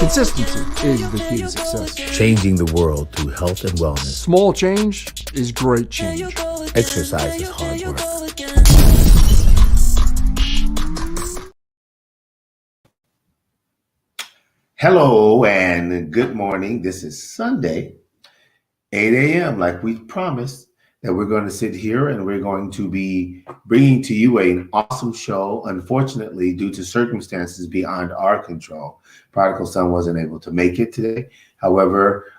Consistency is the key to success. Changing the world through health and wellness. Small change is great change. Exercise is hard work. Hello and good morning. This is Sunday, 8 a.m. like we promised that we're going to sit here and we're going to be bringing to you an awesome show. Unfortunately, due to circumstances beyond our control, Prodigal Son wasn't able to make it today. However,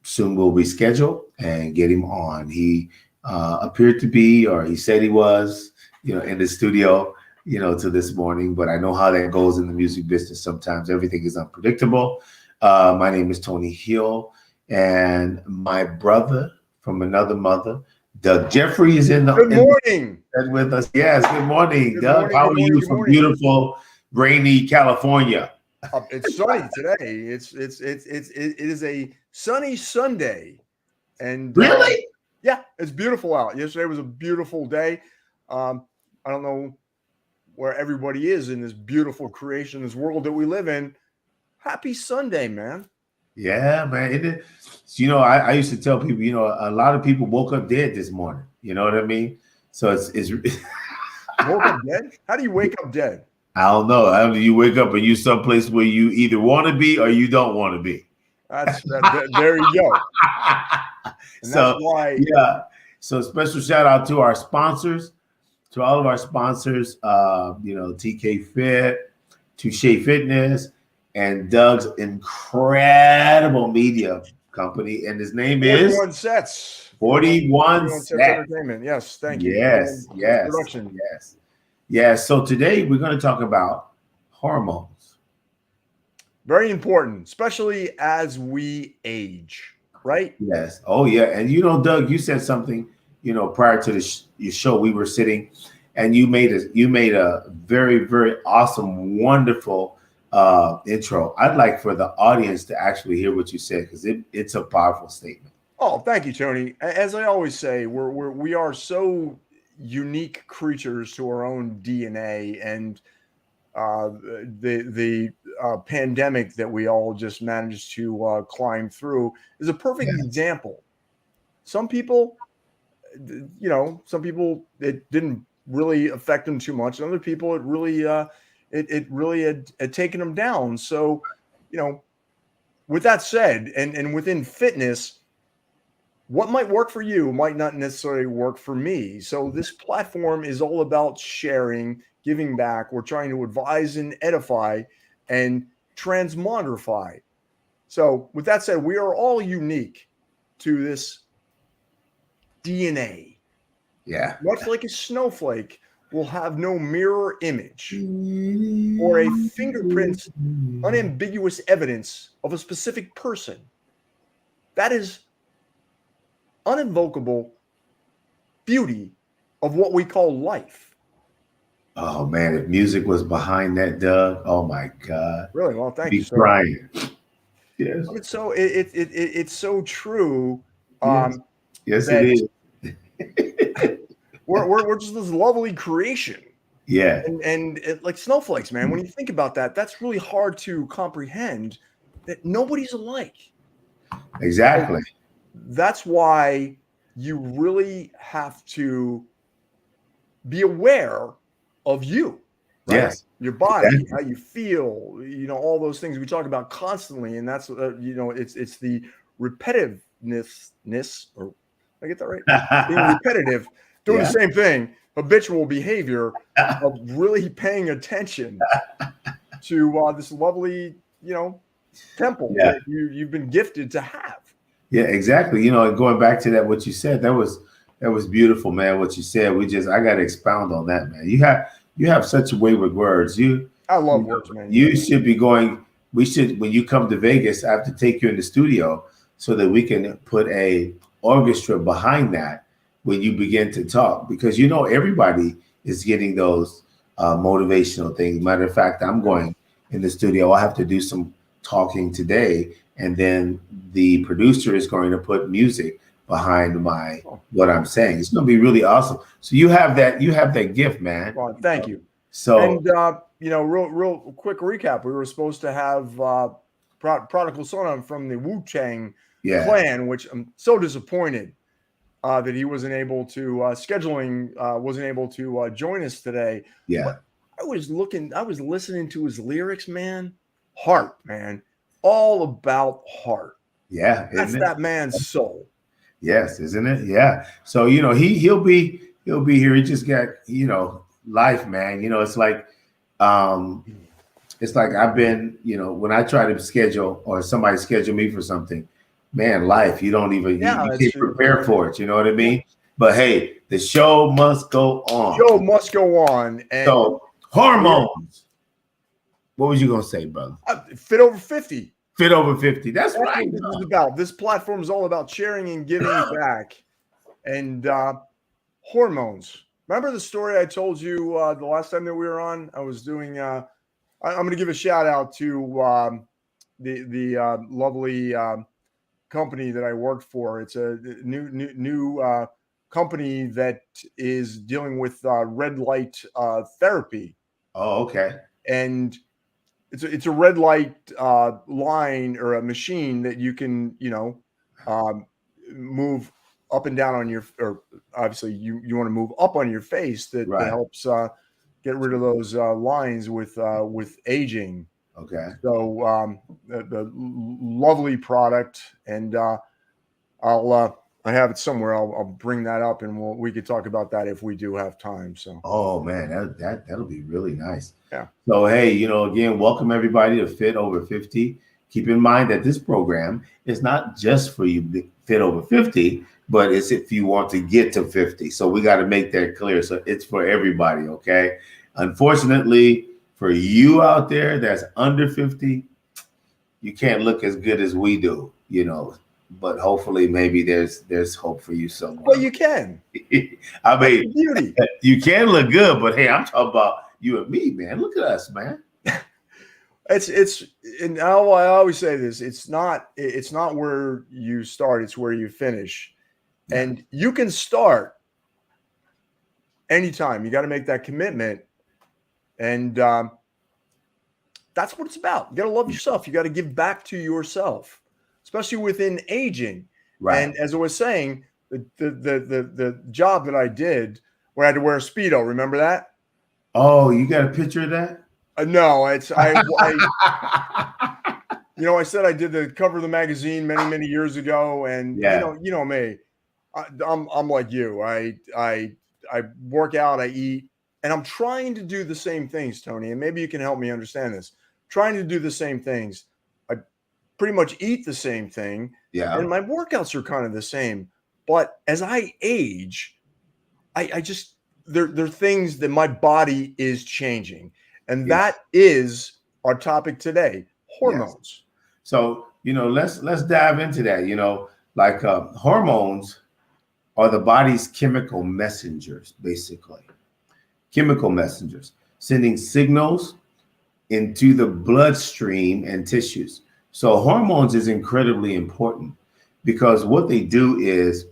soon we'll reschedule and get him on. He appeared to be, or he said he was, in the studio, to this morning, but I know how that goes in the music business. Sometimes everything is unpredictable. My name is Tony Hill, and my brother from another mother, Doug Jeffrey, is in the Good morning with us. Yes, good morning, Good Doug. morning, How good are you morning, from good morning. beautiful, rainy California? It's sunny today. It is a sunny Sunday, and Really? yeah, it's beautiful out. Yesterday was a beautiful day. I don't know where everybody is in this beautiful creation, this world that we live in. Happy Sunday, man. Yeah, man. I used to tell people, a lot of people woke up dead this morning. You know what I mean? So it's Woke up dead? How do you wake up dead? I don't know. You wake up and you someplace where you either want to be or you don't want to be. There you go. And So that's why. yeah. So special shout out to our sponsors, to all of our sponsors, TK Fit, Touche Fitness, and Doug's incredible media company. And his name is 41 Sets. 41 Sets Sets. Entertainment. Yes, thank you. Yes. Production. Yes. So today we're going to talk about hormones. Very important, especially as we age, right? Yes. Oh, yeah. And Doug, you said something, prior to your show, we were sitting, and you made a very, very awesome, wonderful intro. I'd like for the audience to actually hear what you said, because it's a powerful statement. Oh, thank you, Tony. As I always say, we are so unique creatures to our own DNA, and the pandemic that we all just managed to climb through is a perfect example. Some people, it didn't really affect them too much, and other people it really had taken them down. So, with that said, and within fitness, what might work for you might not necessarily work for me. So this platform is all about sharing, giving back. We're trying to advise and edify and transmogrify. So with that said, we are all unique to this DNA. Yeah. Much like a snowflake will have no mirror image or a fingerprint, unambiguous evidence of a specific person. That is uninvocable beauty of what we call life. Oh man, if music was behind that, Doug, oh my God. Really? Well, thank Be you. crying. Yes. It's so it's so true. Yes, it is. We're just this lovely creation. Yeah. And like snowflakes, man. When you think about that, that's really hard to comprehend. That nobody's alike. Exactly. That's why you really have to be aware of you, right? Yes. Your body, how you feel, all those things we talk about constantly. And that's, it's the repetitiveness, or I get that right? Being repetitive, doing the same thing, habitual behavior of really paying attention to this lovely, temple that you've been gifted to have. Yeah, exactly. Going back to that, what you said, that was beautiful, man. What you said, I got to expound on that, man. You have such a way with words. I love words, man. You should be going. When you come to Vegas, I have to take you in the studio so that we can put a orchestra behind that when you begin to talk, because everybody is getting those motivational things. Matter of fact, I'm going in the studio. I have to do some talking today, and then the producer is going to put music behind what I'm saying. It's going to be really awesome. So you have that gift, man. Well, thank you. So And real quick recap. We were supposed to have Prodigal Son on from the Wu Chang yeah, clan, which I'm so disappointed that he wasn't able to wasn't able to join us today. yeah, But I was listening to his lyrics, man. Heart, man, all about heart. yeah, That's isn't it? that man's soul. Yes, isn't it? Yeah. So he'll be here. He just got life, man. Um it's like I've been when I try to schedule or somebody schedule me for something, man, life. You don't even Yeah, you that's can't true. prepare for it. You know what I mean? But hey, the show must go on. Show must go on. And So hormones. What was you gonna say, brother? Fit over 50. Fit over 50. That's That's right. what this is about. This platform is all about sharing and giving back. And hormones. Remember the story I told you the last time that we were on? I was doing. I'm going to give a shout out to the lovely company that I worked for. It's a new company that is dealing with red light therapy, Oh, okay. and it's a red light line or a machine that you can move up and down on your, or obviously you want to move up on your face that Right. helps get rid of those lines with aging. Okay. So the lovely product, and I have it somewhere. I'll bring that up, and we could talk about that if we do have time. So Oh man, that'll be really nice. Yeah. So hey, again, welcome everybody to Fit Over 50. Keep in mind that this program is not just for you to fit over 50, but it's if you want to get to 50. So we got to make that clear. So it's for everybody, okay? Unfortunately, for you out there that's under 50, you can't look as good as we do, but hopefully maybe there's hope for you somewhere. well, you can. I That's mean, the beauty. you can look good, but hey, I'm talking about you and me, man. Look at us, man. It's and I always say this. It's not where you start. It's where you finish, and you can start anytime. You got to make that commitment, and that's what it's about. You got to love yourself. You got to give back to yourself, especially within aging. Right. And as I was saying, the job that I did where I had to wear a Speedo. Remember that? Oh, you got a picture of that? No, it's I said I did the cover of the magazine many years ago, and you know me, I'm like you. I work out, I eat, and I'm trying to do the same things, Tony. And maybe you can help me understand this. Trying to do the same things. I pretty much eat the same thing, and my workouts are kind of the same. But as I age, I just there are things that my body is changing. And that is our topic today, hormones. Yes. So, let's dive into that. Hormones are the body's chemical messengers, basically. Chemical messengers sending signals into the bloodstream and tissues. So hormones is incredibly important because what they do is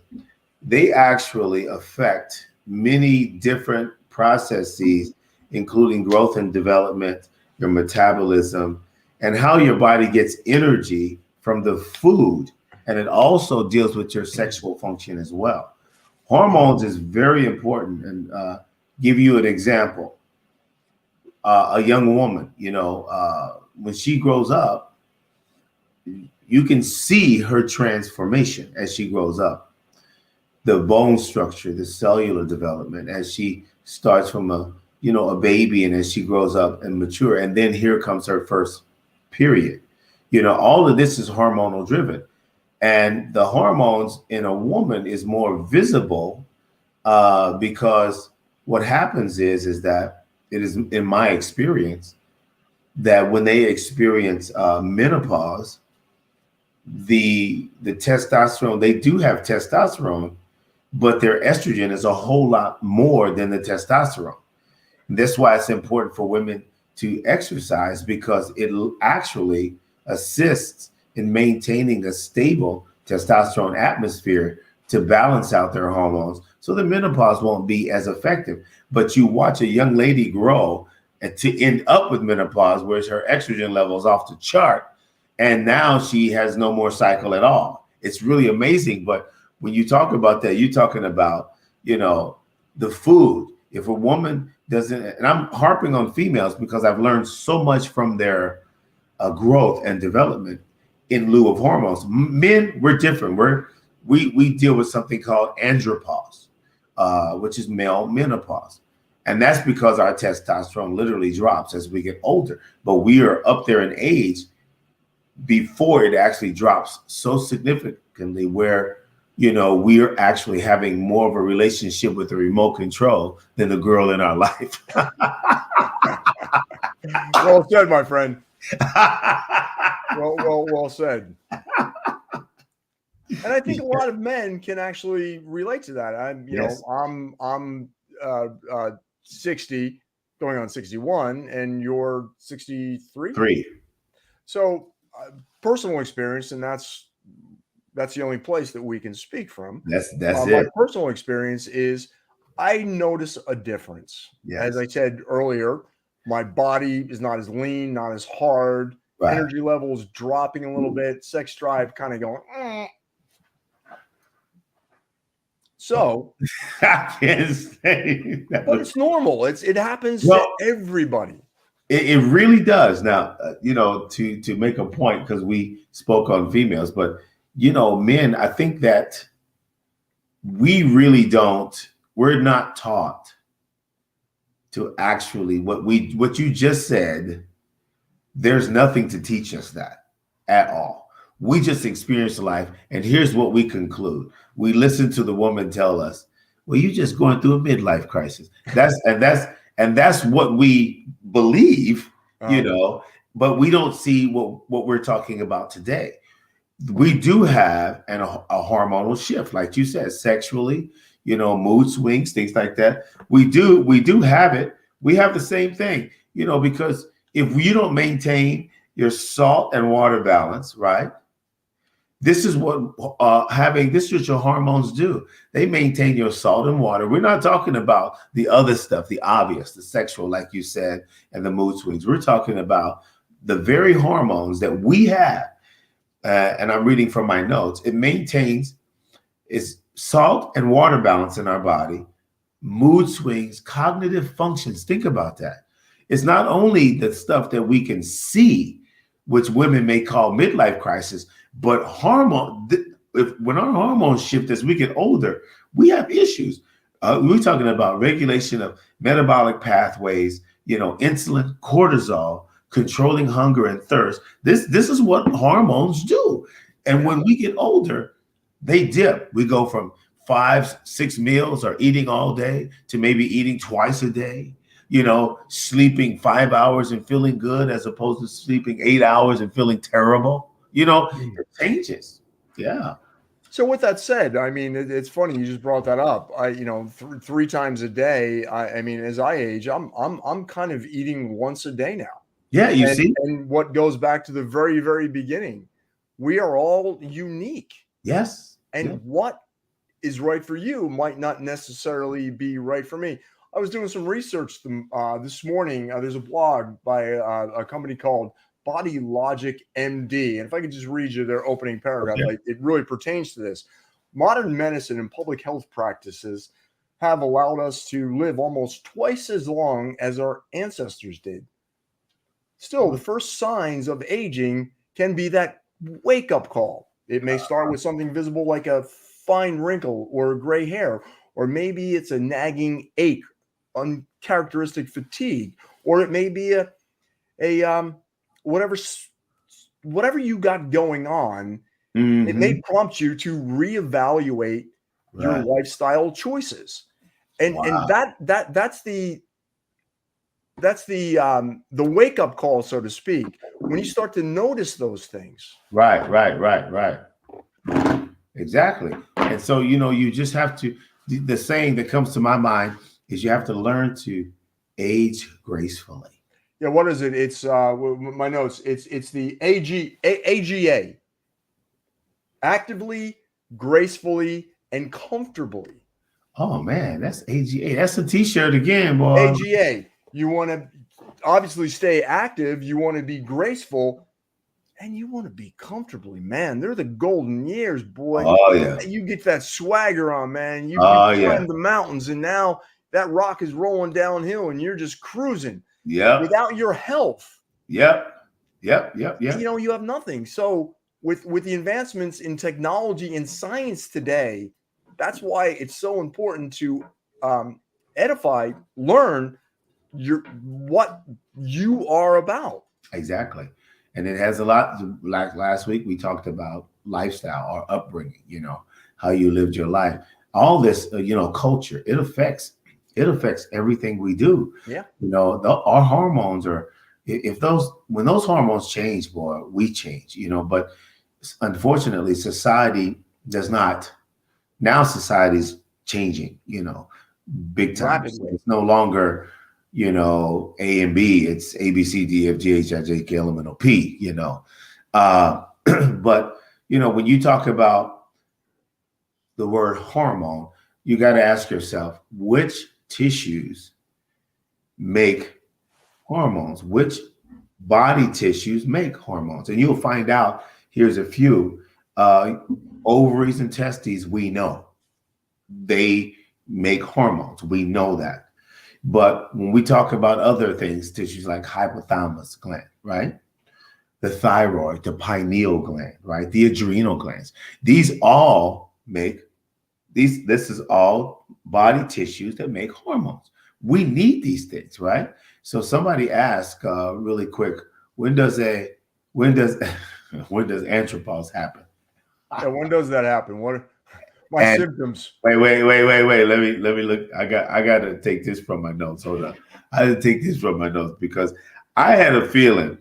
they actually affect many different processes, including growth and development, your metabolism, and how your body gets energy from the food. And it also deals with your sexual function as well. Hormones is very important. And give you an example. A young woman, when she grows up, you can see her transformation as she grows up. The bone structure, the cellular development, as she starts from a baby, and as she grows up and mature, and then here comes her first period. All of this is hormonal driven, and the hormones in a woman is more visible because what happens is that it is, in my experience, that when they experience menopause, the testosterone, they do have testosterone, but their estrogen is a whole lot more than the testosterone. That's why it's important for women to exercise, because it actually assists in maintaining a stable testosterone atmosphere to balance out their hormones, so the menopause won't be as effective. But you watch a young lady grow, and to end up with menopause, where her estrogen level is off the chart, and now she has no more cycle at all. It's really amazing. But when you talk about that, you're talking about, the food. If a woman doesn't, and I'm harping on females because I've learned so much from their growth and development in lieu of hormones. Men, we're different. We deal with something called andropause, which is male menopause. And that's because our testosterone literally drops as we get older. But we are up there in age before it actually drops so significantly where, we are actually having more of a relationship with the remote control than the girl in our life. Well said, my friend. Well said. And I think a lot of men can actually relate to that. I'm 60, going on 61, and you're 63. 3. So personal experience, and that's the only place that we can speak from. That's My it. personal experience is I notice a difference. Yes. As I said earlier, my body is not as lean, not as hard. Right. Energy levels dropping a little bit. Sex drive kind of going. So, I can't say that. But it's normal. It happens to everybody. It really does. Now, to make a point, because we spoke on females, but men, I think that we're not taught to actually what you just said. There's nothing to teach us that at all. We just experience life, and here's what we conclude. We listen to the woman tell us, well, you're just going through a midlife crisis. That's what we believe, but we don't see what we're talking about today. We do have a hormonal shift, like you said, sexually, mood swings, things like that. We do have it. We have the same thing, because if you don't maintain your salt and water balance, right? This is what this is what your hormones do. They maintain your salt and water. We're not talking about the other stuff, the obvious, the sexual, like you said, and the mood swings. We're talking about the very hormones that we have. And I'm reading from my notes. It maintains its salt and water balance in our body, mood swings, cognitive functions. Think about that. It's not only the stuff that we can see, which women may call midlife crisis, but when our hormones shift as we get older, we have issues. We're talking about regulation of metabolic pathways, insulin, cortisol, controlling hunger and thirst. This is what hormones do. And when we get older, they dip. We go from 5-6 meals or eating all day to maybe eating twice a day. Sleeping 5 hours and feeling good as opposed to sleeping 8 hours and feeling terrible. It changes. Yeah. So with that said, I mean, it's funny you just brought that up. Three times a day. I mean, as I age, I'm kind of eating once a day now. Yeah, you see. And what goes back to the very, very beginning, we are all unique. Yes. And what is right for you might not necessarily be right for me. I was doing some research this morning. There's a blog by a company called Body Logic MD. And if I could just read you their opening paragraph, it really pertains to this. Modern medicine and public health practices have allowed us to live almost twice as long as our ancestors did. Still, the first signs of aging can be that wake-up call. It may start with something visible like a fine wrinkle or gray hair, or maybe it's a nagging ache, uncharacteristic fatigue, or it may be a whatever you got going on. Mm-hmm. It may prompt you to reevaluate your lifestyle choices, and that's the wake up call, so to speak. When you start to notice those things, right, exactly. And so you just have to. The saying that comes to my mind is you have to learn to age gracefully. Yeah, what is it? It's my notes. It's the AGA. Actively, gracefully, and comfortably. Oh man, that's AGA. That's a T-shirt again, boy. AGA. You want to obviously stay active. You want to be graceful, and you want to be comfortably, man. They're the golden years, boy. Oh yeah. You get that swagger on, man. You Oh climb yeah. the mountains, and now that rock is rolling downhill, and you're just cruising. Yep. Without your health, Yep. you have nothing. So with the advancements in technology and science today, that's why it's so important to edify, learn what you are about. Exactly. And it has a lot like last week we talked about lifestyle or upbringing, how you lived your life. All this, culture, it affects everything we do. Yeah. Our hormones are, when those hormones change, boy, we change, but unfortunately society does not. Now society's changing, big time. Rapidly. It's no longer, A and B, it's A, B, C, D, F, G, H, I, J, K, L, M, N, O, P, but, when you talk about the word hormone, you got to ask yourself, which tissues make hormones? Which body tissues make hormones? And you'll find out, here's a few, ovaries and testes, we know. They make hormones. We know that. But when we talk about other things, tissues like hypothalamus gland, right? The thyroid, the pineal gland, right? The adrenal glands. These all make this is all body tissues that make hormones. We need these things, right? So somebody asked really quick, when does andropause happen? Yeah, when does that happen? What are my symptoms? Wait. Let me look. I got to take this from my notes. Hold on. I had to take this from my notes because I had a feeling.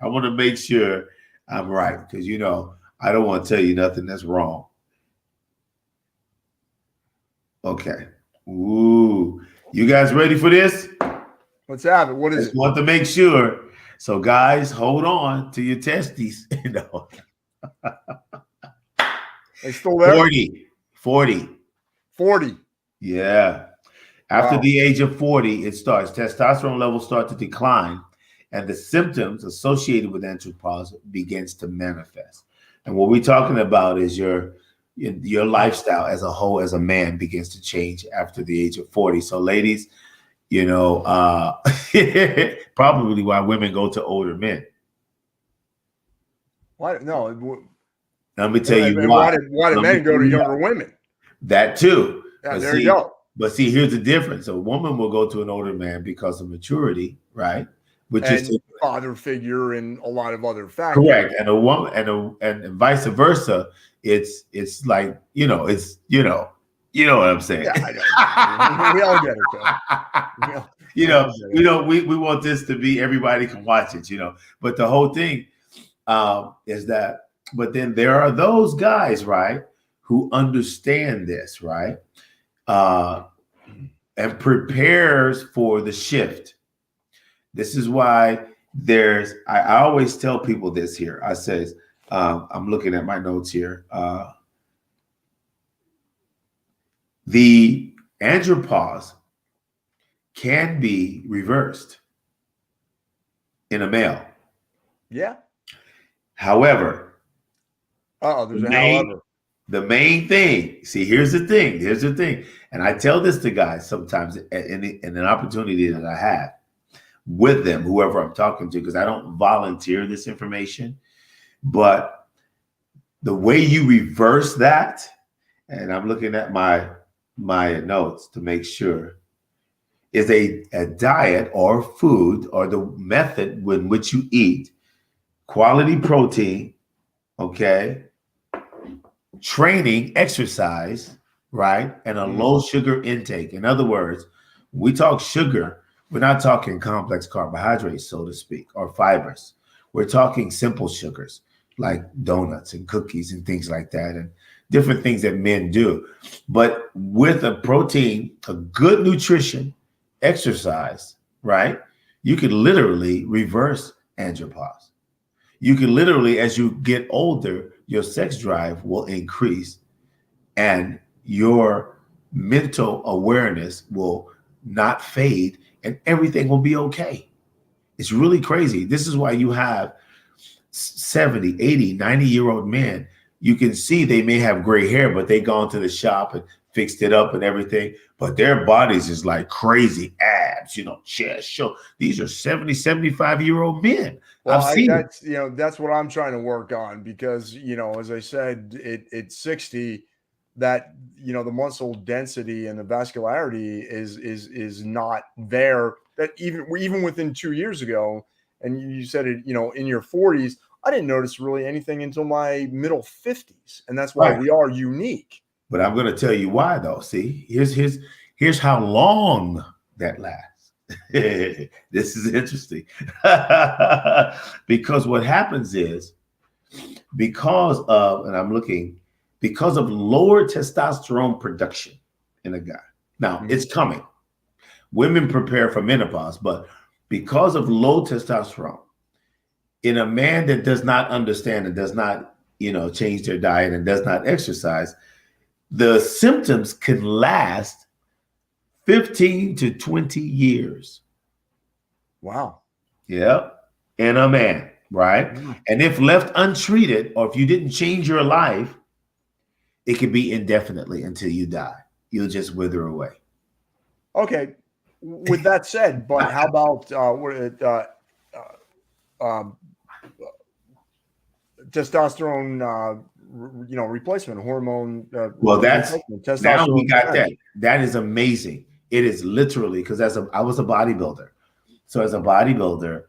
I want to make sure I'm right because I don't want to tell you nothing that's wrong. Okay. Ooh, you guys ready for this? Let's have it. What is it? Want to make sure. So, guys, hold on to your testes. They still there? 40. Yeah. After the age of 40, it starts. Testosterone levels start to decline, and the symptoms associated with andropause begins to manifest. And what we're talking about is your lifestyle as a whole, as a man, begins to change after the age of 40. So, ladies, probably why women go to older men. Why? No. Let me tell you why. Why did men go to younger women? That too. Yeah, there you go. But see, here's the difference. A woman will go to an older man because of maturity, right? Which is father figure and a lot of other factors. Correct. And a woman and vice versa. It's like, it's you know what I'm saying. Yeah, I know. We all get it, though. We want this to be everybody can watch it, But the whole thing is that, but then there are those guys, right, who understand this, right? And prepares for the shift. This is why I always tell people this here. I says, I'm looking at my notes here. The andropause can be reversed in a male. Yeah. However, there's a however. The main thing, see, here's the thing. And I tell this to guys sometimes in an opportunity that I have with them, whoever I'm talking to, because I don't volunteer this information. But the way you reverse that, and I'm looking at my notes to make sure, is a diet or food or the method in which you eat quality protein, okay, training, exercise, right, and a low sugar intake. In other words, we talk sugar, we're not talking complex carbohydrates, so to speak, or fibers. We're talking simple sugars like donuts and cookies and things like that, and different things that men do. But with a protein, a good nutrition, exercise, right, you could literally reverse andropause. You can literally, as you get older, your sex drive will increase and your mental awareness will not fade, and everything will be okay. It's really crazy. This is why you have 70, 80, 90-year-old men. You can see they may have gray hair, but they gone to the shop and fixed it up and everything. But their bodies is like crazy abs, chest, show. These are 70, 75-year-old men. Well, I've seen that's that's what I'm trying to work on because as I said, it's 60 that the muscle density and the vascularity is not there. That even within 2 years ago, and you said it, in your 40s, I didn't notice really anything until my middle 50s, and that's why we are unique. But I'm going to tell you why, though. See, here's how long that lasts. This is interesting. Because what happens is because of lower testosterone production in a guy. Now, it's coming. Women prepare for menopause, but because of low testosterone in a man that does not understand and does not, change their diet and does not exercise, the symptoms can last 15 to 20 years. Wow. Yep. In a man, right? And if left untreated, or if you didn't change your life, it could be indefinitely until you die. You'll just wither away. Okay. With that said, but how about testosterone, replacement hormone? Well, now we got that. Energy. That is amazing. It is literally because I was a bodybuilder. So as a bodybuilder,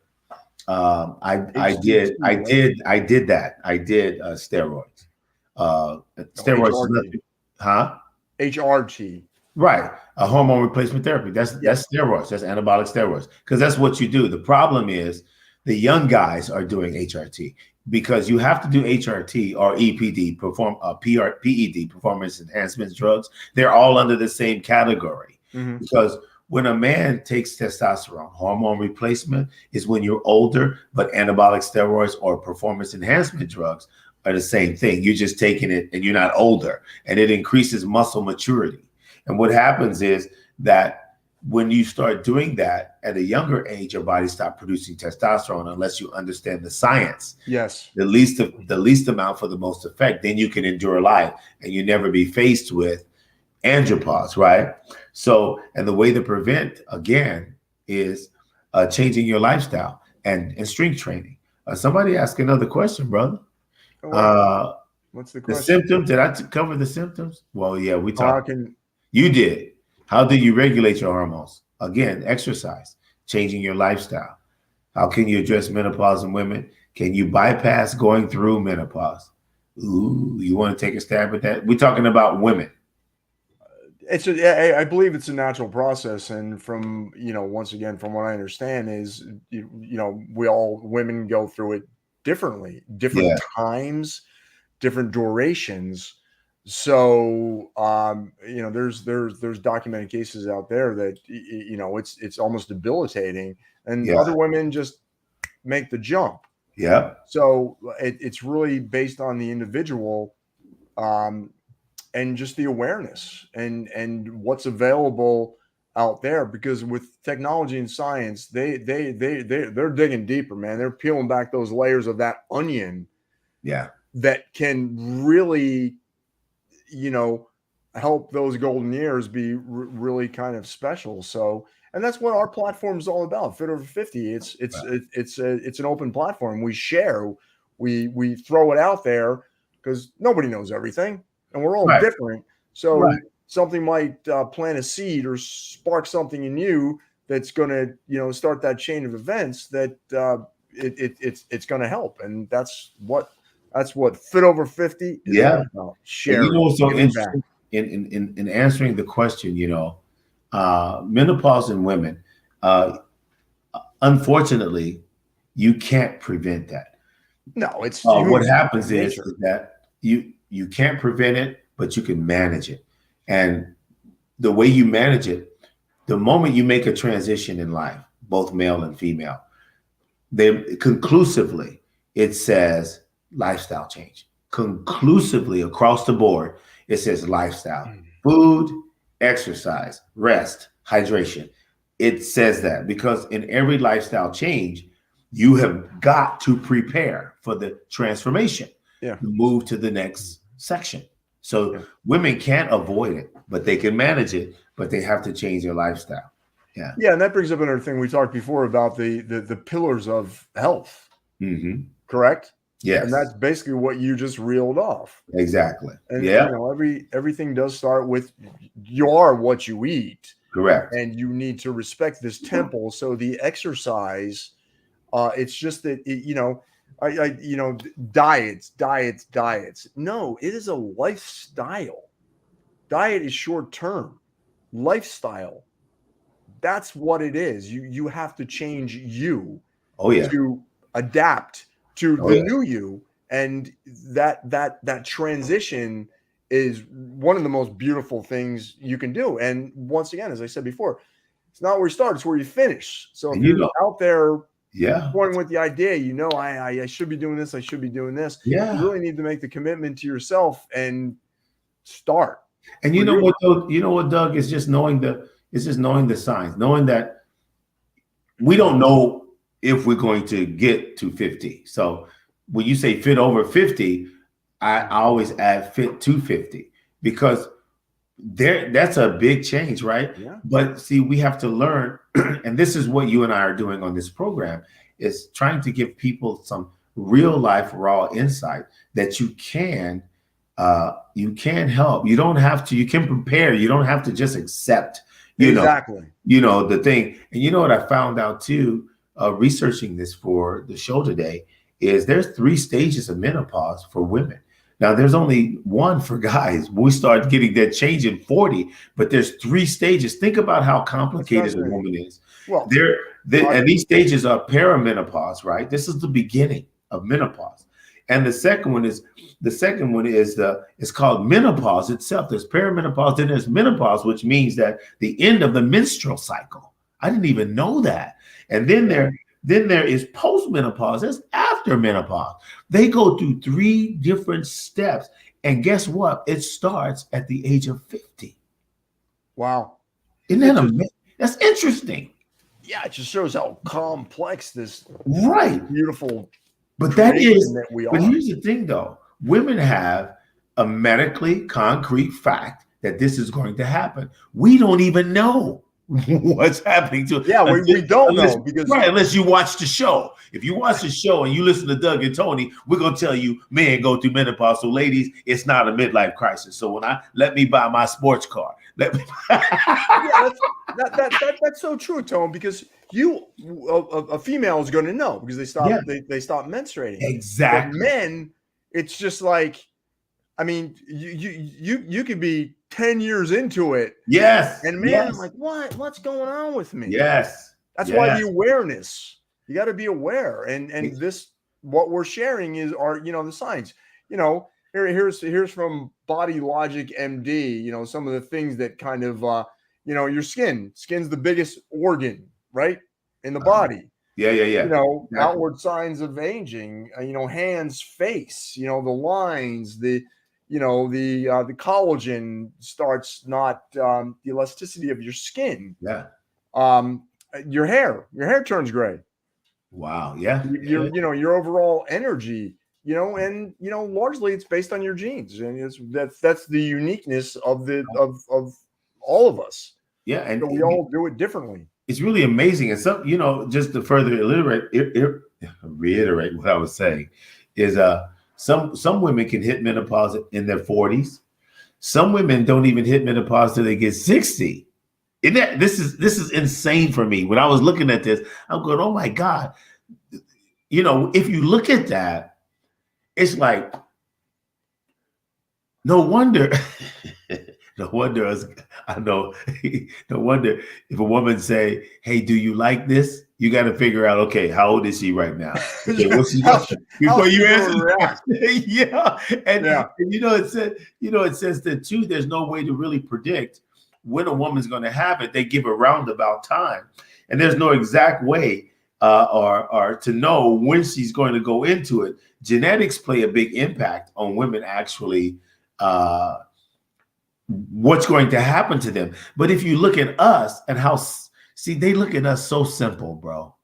I did that. I did steroids. Steroids, HRT. Right. A hormone replacement therapy. That's steroids. That's anabolic steroids. Because that's what you do. The problem is the young guys are doing HRT because you have to do HRT or EPD, PED, performance enhancement drugs. They're all under the same category. Because when a man takes testosterone, hormone replacement is when you're older, but anabolic steroids or performance enhancement drugs are the same thing. You're just taking it and you're not older, and it increases muscle maturity. And what happens is that when you start doing that at a younger age, your body stops producing testosterone unless you understand the science. Yes. The least amount for the most effect, then you can endure life and you never be faced with andropause, right? So, and the way to prevent, again, is changing your lifestyle and strength training. Somebody asked another question, brother. What's the question? The symptoms, did I cover the symptoms? Well, yeah, we talked. You did. How do you regulate your hormones? Again, exercise, changing your lifestyle. How can you address menopause in women? Can you bypass going through menopause? Ooh, you want to take a stab at that? We're talking about women. I believe it's a natural process, and from once again, from what I understand, is women go through it differently, different times, different durations. So there's documented cases out there that it's almost debilitating, and other women just make the jump. Yeah. So it's really based on the individual. And just the awareness and what's available out there, because with technology and science, they're digging deeper, man. They're peeling back those layers of that onion. Yeah. That can really, help those golden years be really kind of special. So, and that's what our platform is all about. Fit Over 50. It's an open platform. We share, we throw it out there because nobody knows everything. And we're all different. So something might plant a seed or spark something in you that's going to, start that chain of events that it's going to help. And that's what Fit Over 50 is all about. Sharing. So interesting in answering the question, menopause in women, unfortunately, you can't prevent that. No, it's what happens is that you can't prevent it, but you can manage it. And the way you manage it, the moment you make a transition in life, both male and female, conclusively, it says lifestyle change. Conclusively across the board, it says lifestyle, food, exercise, rest, hydration. It says that because in every lifestyle change, you have got to prepare for the transformation, Yeah. move to the next section. So Yeah. women can't avoid it, but they can manage it, but they have to change their lifestyle. Yeah. Yeah, and that brings up another thing we talked before about the pillars of health, Mm-hmm. correct? Yes. And that's basically what you just reeled off. Exactly. And Yeah. you know, everything does start with you are what you eat, Correct. and you need to respect this temple. So the exercise, it's just that you know, diets. No, it is a lifestyle. Diet is short term. Lifestyle, that's what it is. You have to change you Oh yeah. to adapt to Oh the yeah. new you, and that transition is one of the most beautiful things you can do. And once again, as I said before, it's not where you start, it's where you finish. So if And you you're know, out there yeah. going with the idea, you know, I should be doing this, I should be doing this, Yeah. you really need to make the commitment to yourself and start. And you know what, though? You know what, Doug? It's just knowing the signs, knowing that we don't know if we're going to get to 50. So when you say fit over 50, I always add fit to 50 because that's a big change, right? Yeah. But see, we have to learn, and this is what you and I are doing on this program, is trying to give people some real life raw insight that you can help. You don't have to, you can prepare. You don't have to just accept, Exactly. The thing. And you know what I found out too, researching this for the show today, is there's 3 stages of menopause for women. Now there's only one for guys. We start getting that change in 40, but there's 3 stages. Think about how complicated a woman is. Well, and these stages are perimenopause, right? This is the beginning of menopause. And the second one is it's called menopause itself. There's perimenopause, then there's menopause, which means that the end of the menstrual cycle. I didn't even know that. And then there is postmenopause. That's after menopause. They go through 3 different steps. And guess what? It starts at the age of 50. Wow. Isn't that amazing? That's interesting. Yeah, it just shows how complex this beautiful. But but here's the thing, though. Women have a medically concrete fact that this is going to happen. We don't even know what's happening to it. Yeah, we don't know because unless you watch the show. If you watch the show and you listen to Doug and Tony, we're gonna tell you men go through menopause. So ladies, it's not a midlife crisis. So let me buy my sports car. Let me that's so true, Tone, because a female is going to know because they stop menstruating. Exactly. But men, it's just like, I mean, you could be 10 years into it. Yes. And man, I'm like, what's going on with me? Yes. That's why the awareness, you got to be aware. And this, what we're sharing are the signs. Here's from Body Logic MD, some of the things that kind of, your skin's the biggest organ, right? In the body. Yeah. Outward signs of aging, hands, face, the lines, the collagen starts not, the elasticity of your skin. Yeah. Your hair turns gray. Wow. Yeah. Your overall energy, and largely it's based on your genes, and that's the uniqueness of of all of us. Yeah, and so we all do it differently. It's really amazing. And some, just to further reiterate what I was saying, is some women can hit menopause in their 40s. Some women don't even hit menopause till they get 60. This is insane for me. When I was looking at this, I'm going, oh my God. If you look at that, it's like, no wonder no wonder if a woman say, hey, do you like this? You got to figure out, okay, how old is she right now? Okay, what's she before you answer? Yeah. And it says that too, there's no way to really predict when a woman's going to have it. They give a roundabout time, and there's no exact way or to know when she's going to go into it. Genetics play a big impact on women actually what's going to happen to them. But if you look at us and see, they look at us so simple, bro.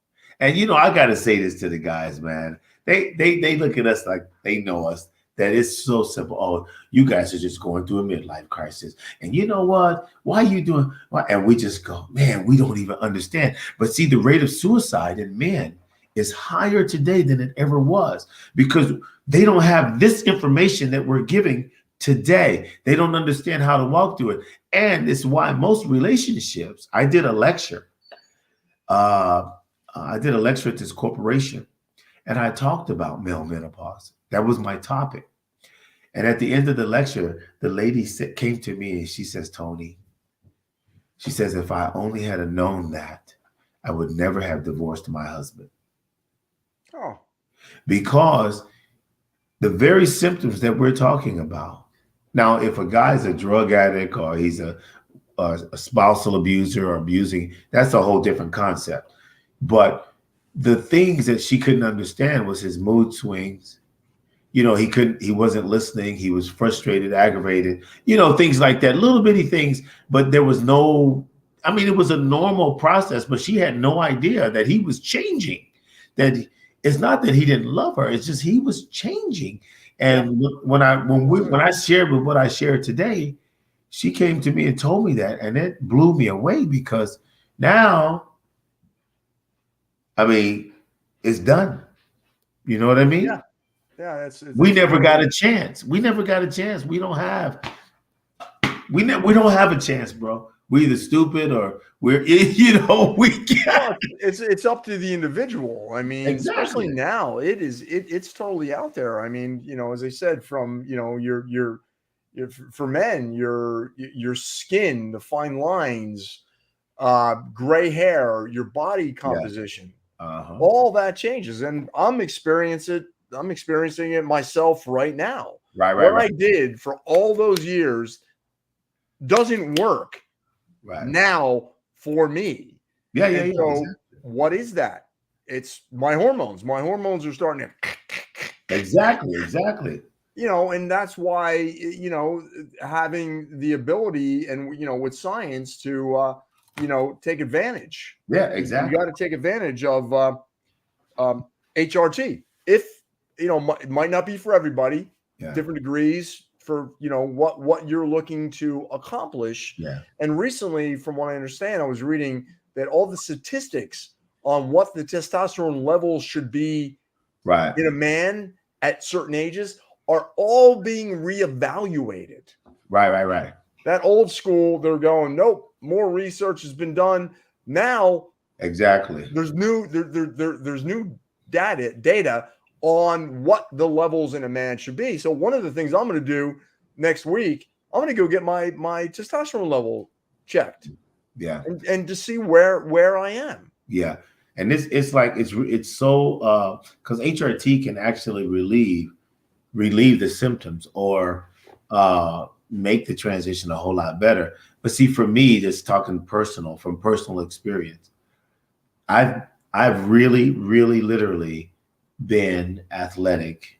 And I got to say this to the guys, man. They look at us like they know us. That it's so simple. Oh, you guys are just going through a midlife crisis. And you know what? Why are you doing? Why? And we just go, man, we don't even understand. But see, the rate of suicide in men is higher today than it ever was because they don't have this information that we're giving today. They don't understand how to walk through it. And it's why most relationships, I did a lecture. I did a lecture at this corporation and I talked about male menopause. That was my topic. And at the end of the lecture, the lady came to me and she says, Tony, she says, if I only had known that, I would never have divorced my husband. Oh. Because the very symptoms that we're talking about. Now, if a guy's a drug addict or he's a spousal abuser or abusing, that's a whole different concept. But the things that she couldn't understand was his mood swings. He wasn't listening. He was frustrated, aggravated, things like that, little bitty things. But there was it was a normal process, but she had no idea that he was changing. That it's not that he didn't love her. It's just he was changing. And when I shared with what I shared today, she came to me and told me that, and it blew me away because now, it's done. You know what I mean? Yeah. Yeah. We never got a chance. We never got a chance. We don't have a chance, bro. We're either stupid or we can't. It's up to the individual. Exactly. Especially now, it's totally out there. As I said, from your for men, your skin, the fine lines, gray hair, your body composition, all that changes, and I'm experiencing it myself right now. Right. I did for all those years doesn't work. Right. Now for me. Yeah. So Exactly. what is that? It's my hormones. My hormones are starting to Exactly. And that's why, having the ability and, with science to, take advantage. Yeah, exactly. You got to take advantage of HRT. If, it might not be for everybody, different degrees for, what you're looking to accomplish. Yeah. And recently, from what I understand, I was reading that all the statistics on what the testosterone levels should be in a man at certain ages are all being reevaluated. Right. That old school, they're going, nope, more research has been done. Now, exactly. There's new data on what the levels in a man should be. So one of the things I'm going to do next week, I'm going to go get my testosterone level checked. Yeah. And to see where I am. Yeah. And it's so because HRT can actually relieve the symptoms or make the transition a whole lot better. But see, for me, just talking from personal experience, I've really, really, literally been athletic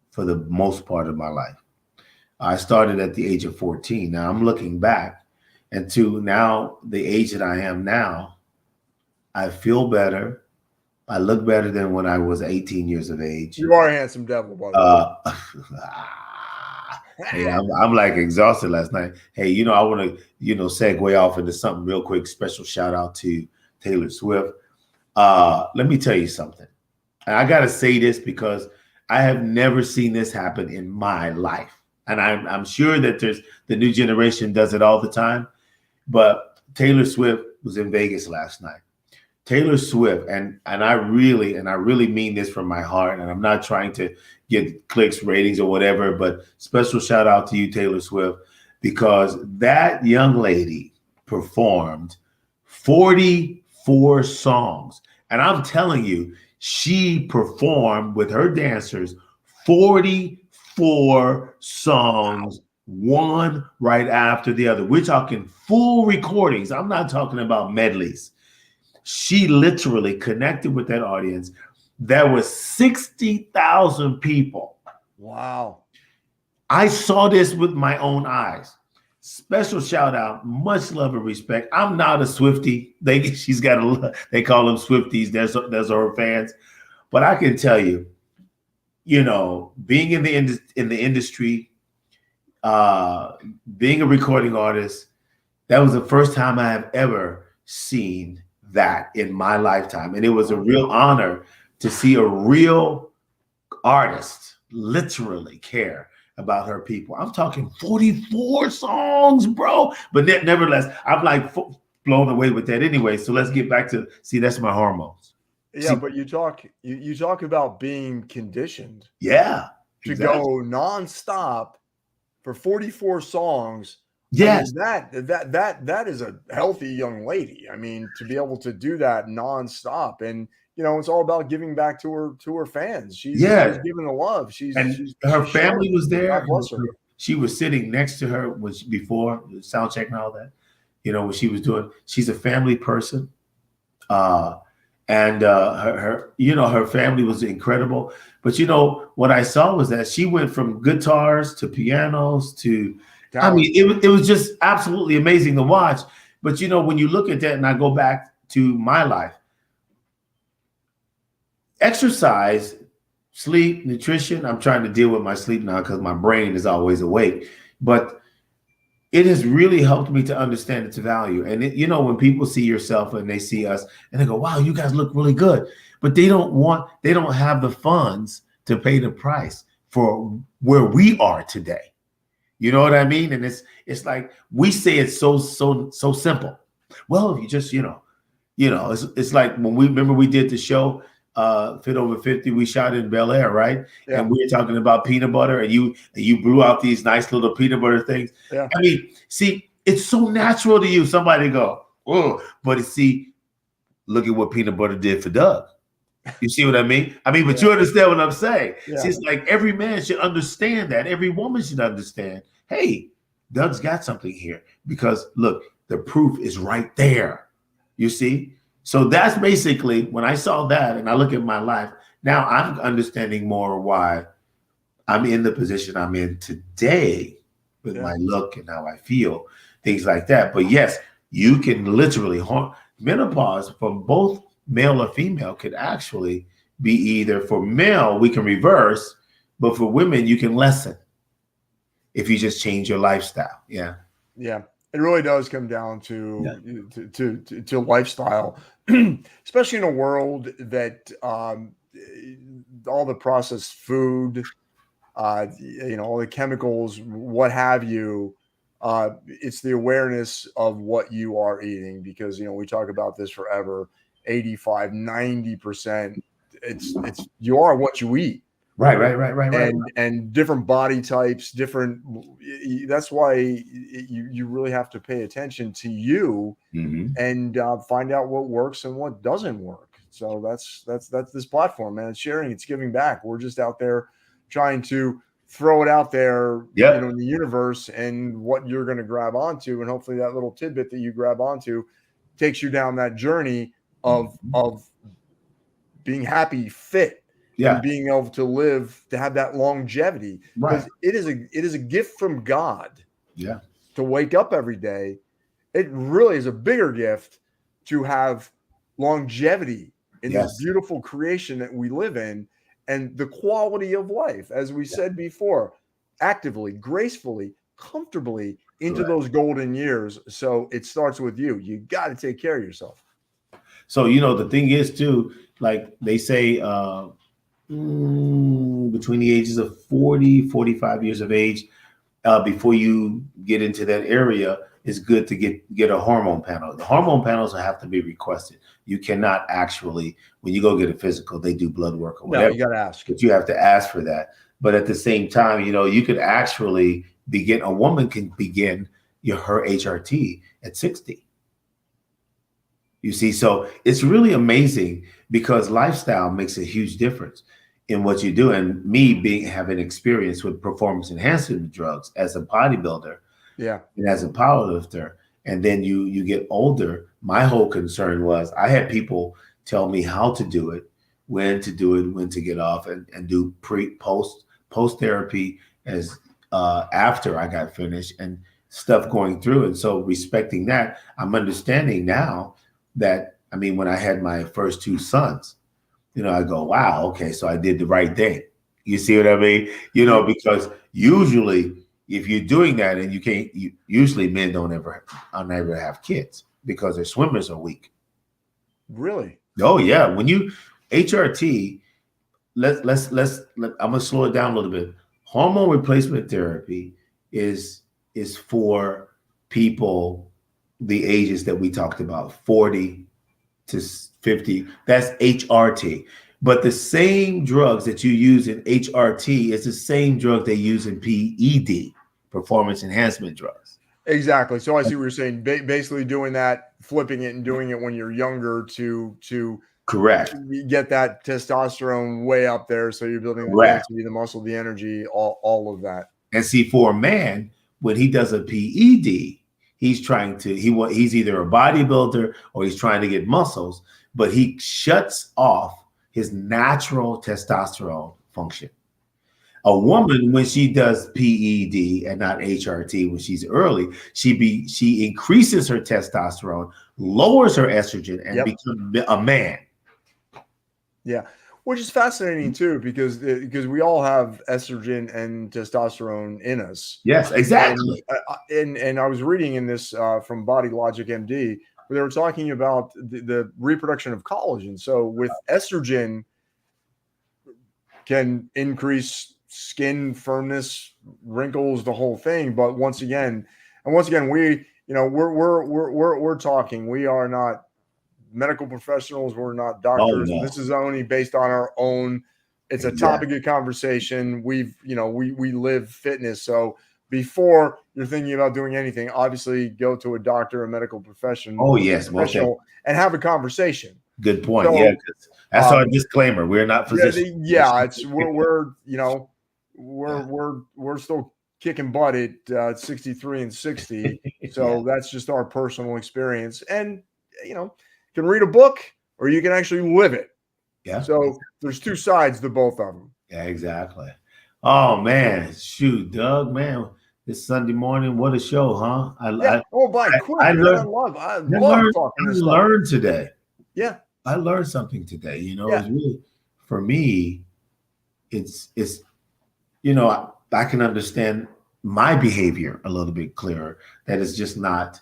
for the most part of my life. I started at the age of 14. Now I'm looking back, and to now the age that I am now, I feel better. I look better than when I was 18 years of age. You are a handsome devil, by the way. Hey, I'm like exhausted last night. Hey, I want to, segue off into something real quick. Special shout out to Taylor Swift. Let me tell you something. And I got to say this because I have never seen this happen in my life. And I'm sure that the new generation does it all the time. But Taylor Swift was in Vegas last night. Taylor Swift, and I really mean this from my heart, and I'm not trying to get clicks, ratings, or whatever, but special shout out to you, Taylor Swift, because that young lady performed 44 songs. And I'm telling you, she performed with her dancers 44 songs, one right after the other. We're talking full recordings. I'm not talking about medleys. She literally connected with that audience. There was 60,000 people. Wow. I saw this with my own eyes. Special shout out, much love and respect. I'm not a Swiftie. She's got they call them Swifties. There's her fans, but I can tell you, being in the industry, being a recording artist, that was the first time I have ever seen that in my lifetime, and it was a real honor to see a real artist literally care about her people. I'm talking 44 songs, bro. But nevertheless, I'm like blown away with that anyway. So let's get back to that's my hormones. Yeah, but you talk about being conditioned. Yeah, to go nonstop for 44 songs. Yes, I mean, that is a healthy young lady. I mean, to be able to do that nonstop, and it's all about giving back to her fans. She's giving the love. Her family was there. God bless her. She was sitting next to her before the sound check and all that. What she was doing. She's a family person, and her family was incredible. But what I saw was that she went from guitars to pianos to. I mean, it was just absolutely amazing to watch. But when you look at that, and I go back to my life, exercise, sleep, nutrition. I'm trying to deal with my sleep now because my brain is always awake. But it has really helped me to understand its value. And when people see yourself and they see us and they go, "Wow, you guys look really good," but they don't have the funds to pay the price for where we are today. You know what I mean? And it's like we say it's so simple. Well, if you just it's like when we did the show Fit Over 50, we shot in Bel Air, right? Yeah. And we were talking about peanut butter, and you blew out these nice little peanut butter things. Yeah. I mean, see, it's so natural to you. Somebody go, "Oh," but see, look at what peanut butter did for Doug. You see what I mean? But you understand what I'm saying. Yeah. See, it's like every man should understand that. Every woman should understand. Hey, Doug's got something here because look, the proof is right there. You see? So that's basically when I saw that and I look at my life, now I'm understanding more why I'm in the position I'm in today with my look and how I feel, things like that. But yes, you can literally menopause from both male or female could actually be either for male, we can reverse, but for women, you can lessen if you just change your lifestyle. Yeah. Yeah. It really does come down to lifestyle, especially in a world that all the processed food, all the chemicals, what have you, it's the awareness of what you are eating because, we talk about this forever. 85, 90%. It's you are what you eat. Right. And different body types, that's why you really have to pay attention to you and find out what works and what doesn't work. So that's this platform, man. It's sharing, it's giving back. We're just out there trying to throw it out there, in the universe and what you're going to grab onto. And hopefully that little tidbit that you grab onto takes you down that journey of being happy, fit, and being able to live, to have that longevity. Because it is a gift from God. Yeah. To wake up every day. It really is a bigger gift to have longevity in this beautiful creation that we live in and the quality of life, as we said before, actively, gracefully, comfortably into those golden years. So it starts with you. You got to take care of yourself. So, the thing is too, like they say, between the ages of 40, 45 years of age, before you get into that area, it's good to get a hormone panel. The hormone panels have to be requested. You cannot actually, when you go get a physical, they do blood work or whatever. No, you got to ask. But you have to ask for that. But at the same time, you could actually a woman can begin her HRT at 60. You see, so it's really amazing because lifestyle makes a huge difference in what you do. And me having experience with performance enhancement drugs as a bodybuilder, and as a powerlifter, and then you get older. My whole concern was I had people tell me how to do it, when to do it, when to get off, and do post therapy as after I got finished. And stuff going through. And so respecting that, I'm understanding now that, I mean, when I had my first two sons, I go, wow, okay, so I did the right thing. You see what I mean? Because usually if you're doing that and usually men don't ever have kids because their swimmers are weak. Really? Oh yeah. When you HRT, I'm gonna slow it down a little bit. Hormone replacement therapy is for people the ages that we talked about, 40 to 50. That's HRT. But the same drugs that you use in HRT is the same drug they use in PED, performance enhancement drugs. Exactly. So I see what you're saying. Basically doing that, flipping it and doing it when you're younger to Correct. get that testosterone way up there. So you're building the density, the muscle, the energy, all of that. And see, for a man, when he does a PED, he's either a bodybuilder or he's trying to get muscles, but he shuts off his natural testosterone function. A woman, when she does PED and not HRT, when she's early, she increases her testosterone, lowers her estrogen, and becomes a man. Yeah, which is fascinating too, because we all have estrogen and testosterone in us. Yes, exactly. And I was reading in this from Body Logic MD, where they were talking about the reproduction of collagen. So with estrogen can increase skin firmness, wrinkles, the whole thing. But once again, we, we're talking. We are not medical professionals. We're not doctors. Oh, no. This is only based on our own. It's a topic of conversation. We live fitness. So before you're thinking about doing anything, obviously go to a doctor, a medical professional. Oh yes, and have a conversation. Good point. So, that's our disclaimer. We're not physicians. We're still kicking butt at 63 and 60. So that's just our personal experience. And you can read a book or you can actually live it. Yeah. So there's two sides to both of them. Yeah, exactly. Oh man, shoot, Doug, man, this Sunday morning, what a show, huh? I learned today. Yeah, I learned something today. It's really, for me, it's I can understand my behavior a little bit clearer. That it's just not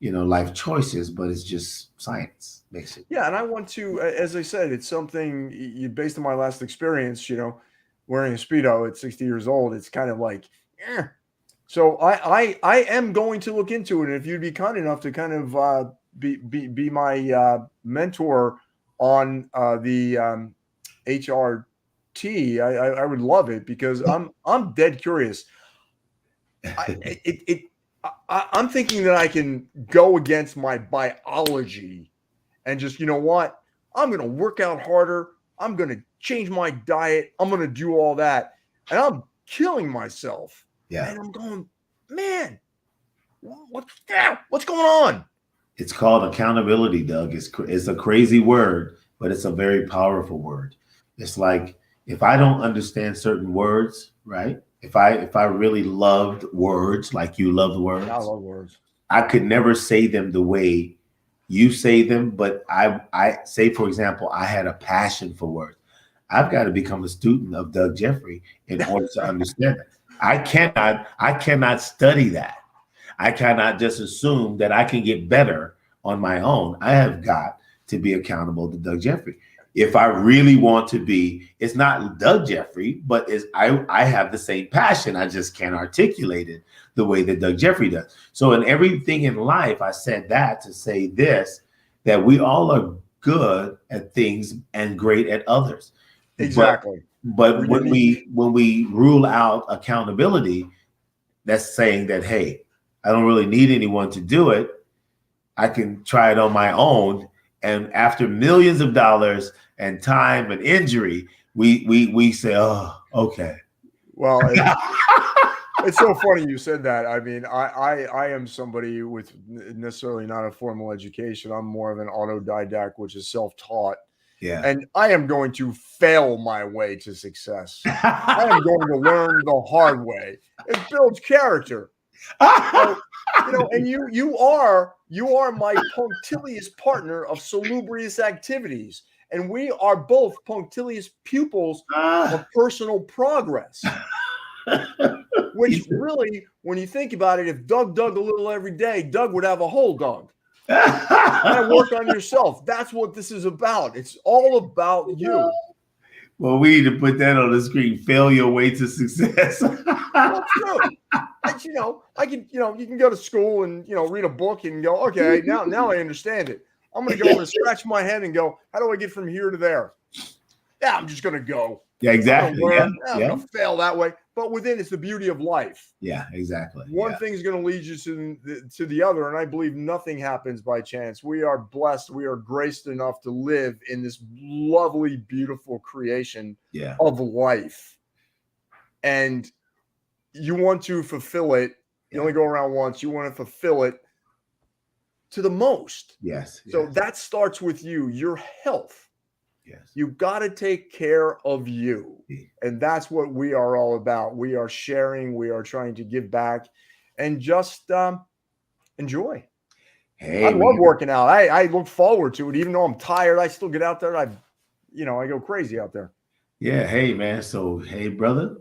life choices, but it's just science, basically. Yeah, and I want to, as I said, it's something based on my last experience, wearing a Speedo at 60 years old, it's kind of like, So I am going to look into it. And if you'd be kind enough to kind of be my mentor on the HRT, I would love it, because I'm dead curious. I'm thinking that I can go against my biology and just, what? I'm going to work out harder. I'm going to change my diet. I'm going to do all that. And I'm killing myself. Yeah. And I'm going, man, what's going on? It's called accountability, Doug. It's a crazy word, but it's a very powerful word. It's like, if I don't understand certain words, right? If I really loved words like you love words, I love words. I could never say them the way you say them. But I say, for example, I had a passion for words. I've got to become a student of Doug Jeffrey in order to understand it. I cannot study that. I cannot just assume that I can get better on my own. I have got to be accountable to Doug Jeffrey. If I really want to be, it's not Doug Jeffrey, but I have the same passion. I just can't articulate it the way that Doug Jeffrey does. So in everything in life, I said that to say this, that we all are good at things and great at others. Exactly. But when we rule out accountability, that's saying that, hey, I don't really need anyone to do it. I can try it on my own. And after millions of dollars and time and injury, we say, oh, okay. Well, it's so funny you said that. I mean, I am somebody with necessarily not a formal education. I'm more of an autodidact, which is self-taught. Yeah. And I am going to fail my way to success. I am going to learn the hard way. It builds character. So, and you are my punctilious partner of salubrious activities, and we are both punctilious pupils of personal progress. Which really, when you think about it, if Doug dug a little every day, Doug would have a hole dug. You gotta work on yourself. That's what this is about. It's all about you. Well, we need to put that on the screen. Fail your way to success. Well, true. You can go to school and read a book and go, okay, now I understand it. I'm gonna go and scratch my head and go, how do I get from here to there? Yeah, I'm just gonna go. Yeah, exactly. I'm gonna fail that way. But within, it's the beauty of life. Yeah, exactly. One thing is going to lead you to the other, and I believe nothing happens by chance. We are blessed. We are graced enough to live in this lovely, beautiful creation of life. And you want to fulfill it. You only go around once. You want to fulfill it to the most. Yes. So that starts with you, your health. Yes. You got to take care of you. And that's what we are all about. We are sharing. We are trying to give back and just enjoy. Hey, I love working out. I look forward to it. Even though I'm tired, I still get out there. I go crazy out there. Yeah. Hey, man. So, hey, brother.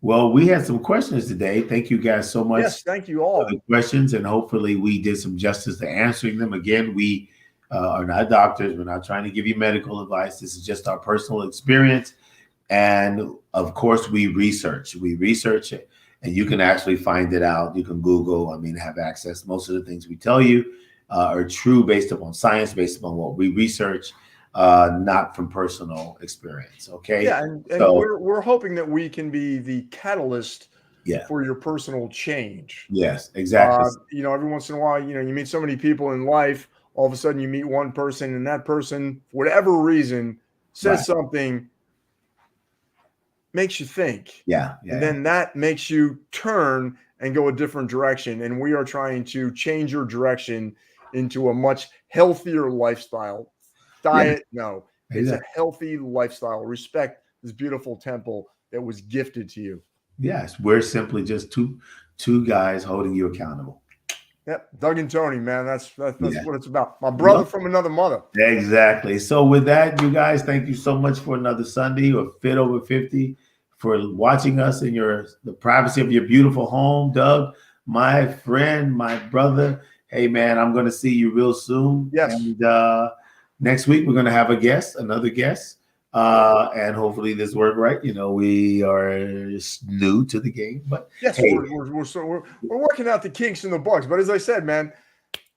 Well, we had some questions today. Thank you guys so much. Yes, thank you all. For the questions, and hopefully we did some justice to answering them. Again, we are not doctors. We're not trying to give you medical advice. This is just our personal experience. And of course, we research it, and you can actually find it out. You can Google, have access. Most of the things we tell you are true based upon science, based upon what we research, not from personal experience. Okay. Yeah. And so, we're hoping that we can be the catalyst for your personal change. Yes, exactly. Every once in a while, you meet so many people in life. All of a sudden you meet one person, and that person, for whatever reason, says something, makes you think. And then that makes you turn and go a different direction. And we are trying to change your direction into a much healthier lifestyle. Diet, no. It's a healthy lifestyle. Respect this beautiful temple that was gifted to you. Yes, we're simply just two guys holding you accountable. Yep, Doug and Tony, man. That's what it's about. My brother from another mother. Exactly. So with that, you guys, thank you so much for another Sunday of Fit Over 50, for watching us in the privacy of your beautiful home. Doug, my friend, my brother. Hey, man, I'm going to see you real soon. Yes. And next week, we're going to have another guest. And hopefully this worked right. We are new to the game, but yes, we're working out the kinks and the bugs. But as I said, man,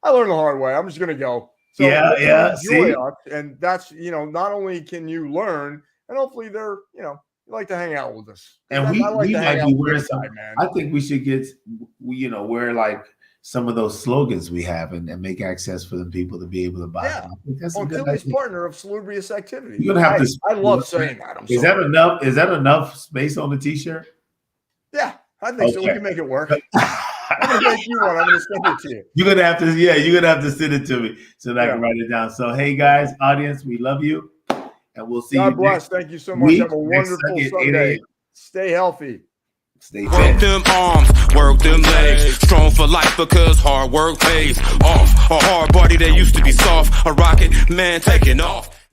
I learned the hard way. I'm just gonna go. So enjoy us, and that's not only can you learn, and hopefully they're you like to hang out with us. And we might be wearing some. I think we should get wear like some of those slogans we have and make access for the people to be able to buy. Yeah. That's partner of salubrious activity. You're gonna have to. I love saying that. Is that enough? Is that enough space on the T-shirt? Yeah, I think so. We can make it work. I'm gonna make you one. I'm gonna send it to you. You're gonna have to. Yeah, you're gonna have to send it to me so that I can write it down. So, hey guys, audience, we love you, and we'll see you. God bless. Thank you so much. Have a wonderful Sunday. Stay healthy. Stay Work them arms, work them legs. Strong for life because hard work pays off. A hard body that used to be soft. A rocket man taking off.